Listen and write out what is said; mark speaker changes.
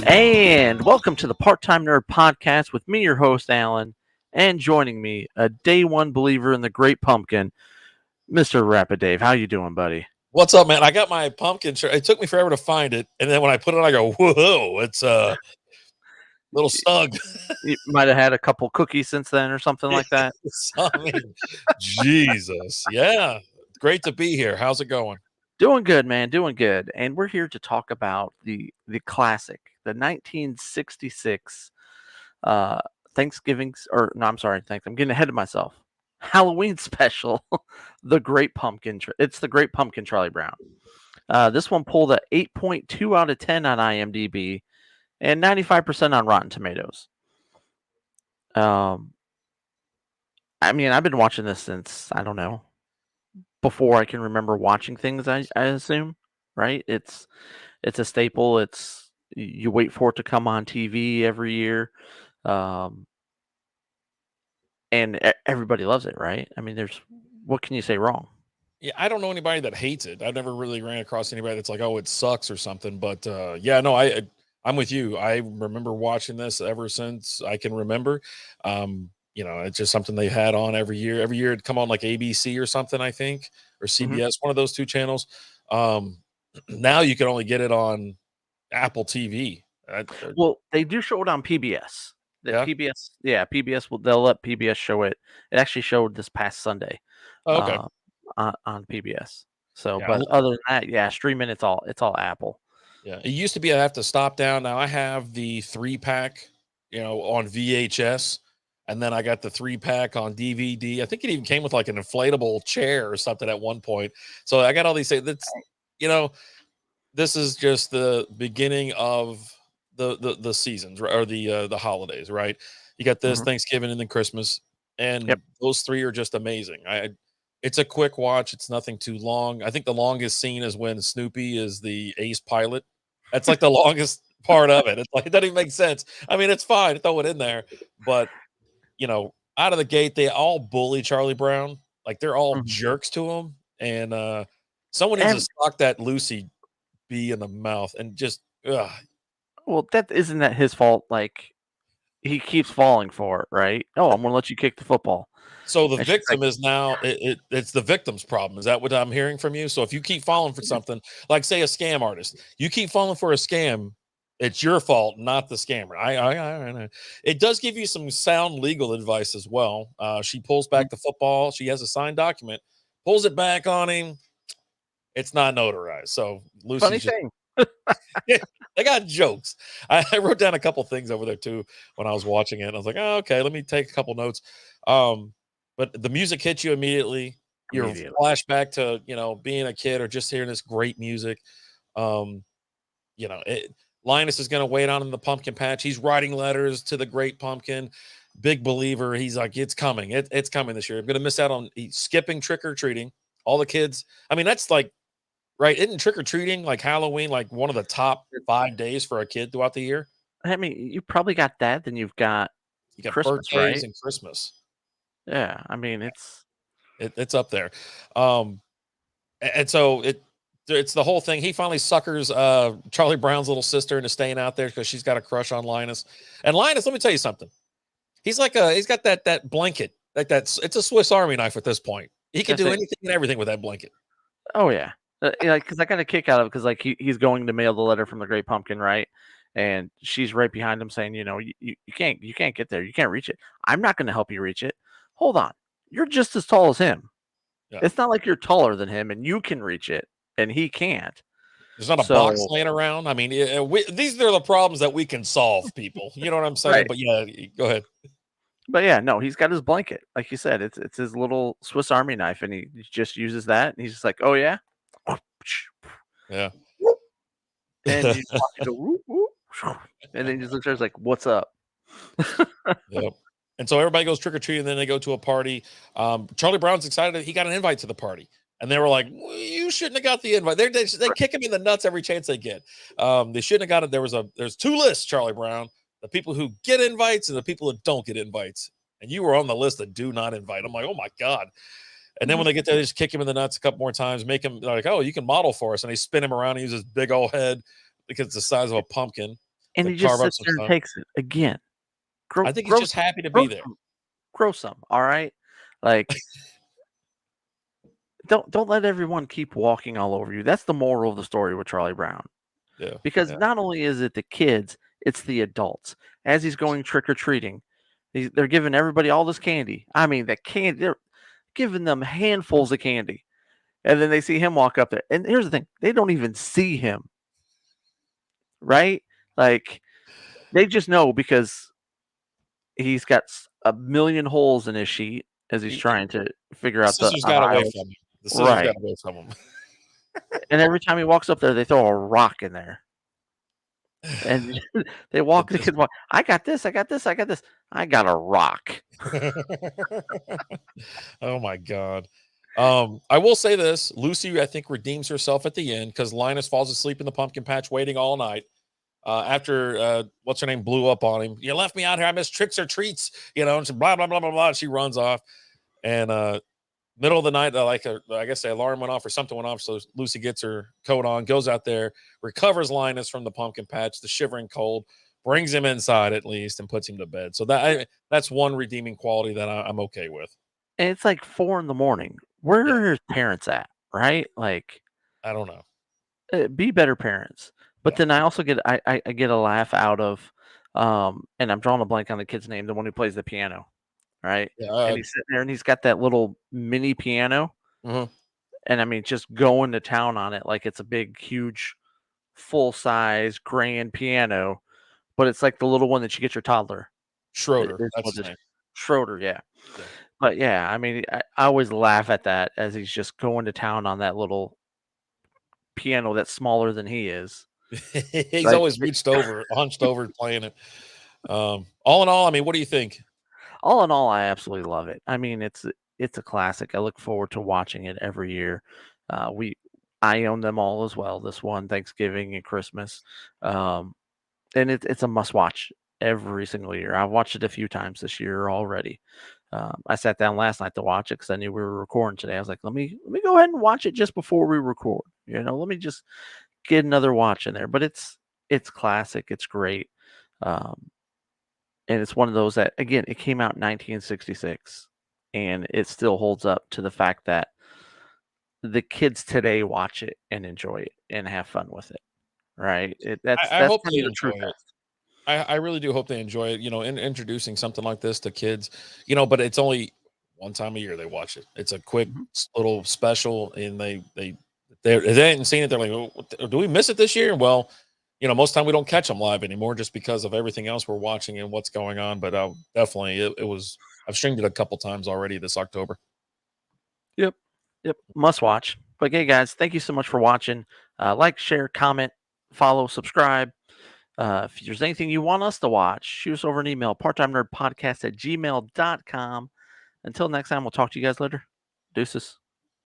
Speaker 1: And welcome to the Part-Time Nerd Podcast with me, your host, Alan, and joining me, a day one believer in the Great Pumpkin, Mr. Rapid Dave. How you doing, buddy?
Speaker 2: What's up, man? I got my pumpkin shirt. It took me forever to find it, and then when I put it on, I go, "Whoa!" It's a little snug.
Speaker 1: You might have had a couple cookies since then or something like that.
Speaker 2: I mean, Jesus, yeah, great to be here. How's it going?
Speaker 1: Doing good, man. Doing good. And we're here to talk about the classic, the 1966 uh Thanksgiving's or no, I'm sorry, thanks. I'm getting ahead of myself. Halloween special, the Great Pumpkin. It's the Great Pumpkin Charlie Brown. This one pulled a 8.2 out of 10 on IMDb and 95% on Rotten Tomatoes. Um, I mean, I've been watching this since, I don't know, before I can remember watching things, I assume, right? It's a staple. You wait for it to come on TV every year. Um, and everybody loves it, right? I mean, what can you say wrong?
Speaker 2: Yeah, I don't know anybody that hates it. I've never really ran across anybody that's like, "Oh, it sucks" or something. But yeah, no, I'm with you. I remember watching this ever since I can remember. It's just something they had on every year. Every year it'd come on like ABC or something, I think, or
Speaker 1: Hmm.
Speaker 2: CBS, one of those two channels. Um, now you can only get it on Apple TV.
Speaker 1: Well, they do show it on PBS. The
Speaker 2: Yeah.
Speaker 1: PBS, yeah, PBS will they'll let PBS show it. It actually showed this past Sunday,
Speaker 2: Oh, okay.
Speaker 1: uh, on PBS. So,
Speaker 2: Yeah.
Speaker 1: but other than that, yeah, streaming it's all Apple.
Speaker 2: Yeah. It used to be I have to stop down. Now I have the 3-pack, on VHS. And then I got the 3-pack on DVD. I think it even came with like an inflatable chair or something at one point. So I got all these things. You know, this is just the beginning of the seasons or the holidays, right? You got this
Speaker 1: Hmm.
Speaker 2: Thanksgiving and then Christmas,
Speaker 1: Yep.
Speaker 2: and those three are just amazing. It's a quick watch. It's nothing too long. I think the longest scene is when Snoopy is the ace pilot. That's like the longest part of it. It's like it doesn't even make sense. I mean, it's fine, throw it in there, but out of the gate, they all bully Charlie Brown. Like they're all
Speaker 1: Hmm.
Speaker 2: jerks to him, and someone needs to
Speaker 1: And
Speaker 2: sock that Lucy bee in the mouth and just ugh.
Speaker 1: well, that isn't that his fault. Like he keeps falling for it, right? Oh, I'm gonna let you kick the football,
Speaker 2: So the
Speaker 1: and she's like,
Speaker 2: victim is now it's the victim's problem. Is that what I'm hearing from you? So if you keep falling for something, like say a scam artist, you keep falling for a scam, it's your fault, not the scammer. I know. It does give you some sound legal advice as well. She pulls back the football. She has a signed document, pulls it back on him. It's not notarized. So
Speaker 1: funny
Speaker 2: Lucy's just
Speaker 1: thing.
Speaker 2: they got jokes. I wrote down a couple things over there too when I was watching it. I was like, oh, okay, let me take a couple notes. Um, but the music hits you immediately. Your
Speaker 1: Immediately.
Speaker 2: flashback to being a kid or just hearing this great music. Um, Linus is going to wait on in the pumpkin patch. He's writing letters to the great pumpkin. Big believer. He's like, it's coming. It's coming this year. I'm going to miss out on he's skipping trick or treating. All the kids. I mean, that's like right. Isn't trick or treating like Halloween, like one of the top 5 days for a kid throughout the year?
Speaker 1: I mean, you probably got that. Then you've got
Speaker 2: You got
Speaker 1: Christmas,
Speaker 2: birthdays
Speaker 1: right?
Speaker 2: and Christmas.
Speaker 1: Yeah. I mean, it's
Speaker 2: It's up there. Um, and so it's the whole thing. He finally suckers Charlie Brown's little sister into staying out there because she's got a crush on Linus. And Linus, let me tell you something. He's got that blanket it's a Swiss Army knife at this point. He can
Speaker 1: that's
Speaker 2: do
Speaker 1: it.
Speaker 2: anything and everything with that blanket.
Speaker 1: Oh yeah. Yeah, because I got a kick out of it because like he's going to mail the letter from the Great Pumpkin, right? And she's right behind him saying, you can't get there, you can't reach it. I'm not going to help you reach it. Hold on, you're just as tall as him.
Speaker 2: Yeah.
Speaker 1: It's not like you're taller than him and you can reach it and he can't.
Speaker 2: There's not a box
Speaker 1: So
Speaker 2: laying around. I mean, these are the problems that we can solve, people. You know what I'm saying?
Speaker 1: right,
Speaker 2: But yeah, go ahead.
Speaker 1: but yeah, no, he's got his blanket, like you said. It's his little Swiss Army knife, and he just uses that. And he's just like, oh yeah,
Speaker 2: Yeah.
Speaker 1: and you watch it go, whoop, whoop, and then he just looks there, like, what's up?
Speaker 2: Yep. And so everybody goes trick or treating, and then they go to a party. Charlie Brown's excited that he got an invite to the party, and they were like, well, "You shouldn't have got the invite." They kick him in the nuts every chance they get. They shouldn't have got it. There's two lists, Charlie Brown: the people who get invites and the people who don't get invites. And you were on the list that do not invite. I'm like, oh my god. And then when they get there, they just kick him in the nuts a couple more times, make him like, oh, you can model for us, and they spin him around and use his big old head because it's the size of a pumpkin.
Speaker 1: and
Speaker 2: to
Speaker 1: he just
Speaker 2: carve up
Speaker 1: sits
Speaker 2: some
Speaker 1: there and
Speaker 2: stuff.
Speaker 1: takes it again. Grow,
Speaker 2: I think he's
Speaker 1: grow
Speaker 2: just
Speaker 1: some,
Speaker 2: happy to
Speaker 1: grow
Speaker 2: be there.
Speaker 1: some, grow some. All right, like don't let everyone keep walking all over you. That's the moral of the story with Charlie Brown.
Speaker 2: Yeah,
Speaker 1: Because
Speaker 2: yeah.
Speaker 1: not only is it the kids, it's the adults. As he's going trick or treating, they're giving everybody all this candy. I mean, the candy, they're giving them handfuls of candy. And then they see him walk up there. And here's the thing, they don't even see him, right? Like, they just know because he's got a million holes in his sheet as he's
Speaker 2: He
Speaker 1: trying to figure
Speaker 2: the
Speaker 1: out the
Speaker 2: scissors got away
Speaker 1: aisles.
Speaker 2: from him. The scissors got
Speaker 1: Right.
Speaker 2: away from him.
Speaker 1: And every time he walks up there, they throw a rock in there. And they
Speaker 2: It
Speaker 1: walk, the
Speaker 2: just
Speaker 1: kids walk, I got this, I got this, I got this. I got a rock.
Speaker 2: Oh my god. I will say this: Lucy, I think, redeems herself at the end because Linus falls asleep in the pumpkin patch, waiting all night. After what's her name blew up on him, you left me out here. I missed tricks or treats, and she blah blah blah blah blah. And she runs off, and middle of the night, I guess the alarm went off or something went off. So Lucy gets her coat on, goes out there, recovers Linus from the pumpkin patch, the shivering cold, brings him inside at least, and puts him to bed. So that's one redeeming quality that I'm okay with.
Speaker 1: And it's like 4 in the morning. Where
Speaker 2: Yeah,
Speaker 1: are his parents at? Right? Like,
Speaker 2: I don't know.
Speaker 1: be better parents. But
Speaker 2: Yeah,
Speaker 1: then I also get I get a laugh out of and I'm drawing a blank on the kid's name, the one who plays the piano, right?
Speaker 2: yeah.
Speaker 1: And he's sitting there and he's got that little mini piano.
Speaker 2: Mhm.
Speaker 1: And I mean, just going to town on it like it's a big, huge, full size grand piano, but it's like the little one that you get your toddler.
Speaker 2: Schroeder,
Speaker 1: Is
Speaker 2: that's
Speaker 1: what
Speaker 2: his
Speaker 1: this
Speaker 2: name.
Speaker 1: Schroeder, yeah.
Speaker 2: Yeah.
Speaker 1: But yeah, I mean, I always laugh at that as he's just going to town on that little piano that's smaller than he is.
Speaker 2: He's
Speaker 1: Like,
Speaker 2: always reached over, hunched over, playing it. All in all, I mean, what do you think?
Speaker 1: all in all, I absolutely love it. I mean, it's a classic. I look forward to watching it every year. We I own them all as well. This one, Thanksgiving and Christmas, um, and it's a must watch every single year. I've watched it a few times this year already. I sat down last night to watch it because I knew we were recording today. I was like, let me go ahead and watch it just before we record. Let me just get another watch in there. But it's classic. It's great. Um, and it's one of those that, again, it came out in 1966, and it still holds up to the fact that the kids today watch it and enjoy it and have fun with it, right?
Speaker 2: I
Speaker 1: That's
Speaker 2: hope
Speaker 1: kind
Speaker 2: they
Speaker 1: of the true
Speaker 2: enjoy it.
Speaker 1: test.
Speaker 2: I really do hope they enjoy it. In introducing something like this to kids. But it's only one time a year they watch it. It's a quick
Speaker 1: Mhm.
Speaker 2: little special, and if they hadn't seen it. They're like, "Oh, do we miss it this year?" Well, most time we don't catch them live anymore just because of everything else we're watching and what's going on. But definitely, it was. I've streamed it a couple times already this October.
Speaker 1: Yep, yep, must watch. But hey, guys, thank you so much for watching. Like, share, comment, follow, subscribe. If there's anything you want us to watch, shoot us over an email, parttimenerdpodcast@gmail.com. Until next time, we'll talk to you guys later. Deuces.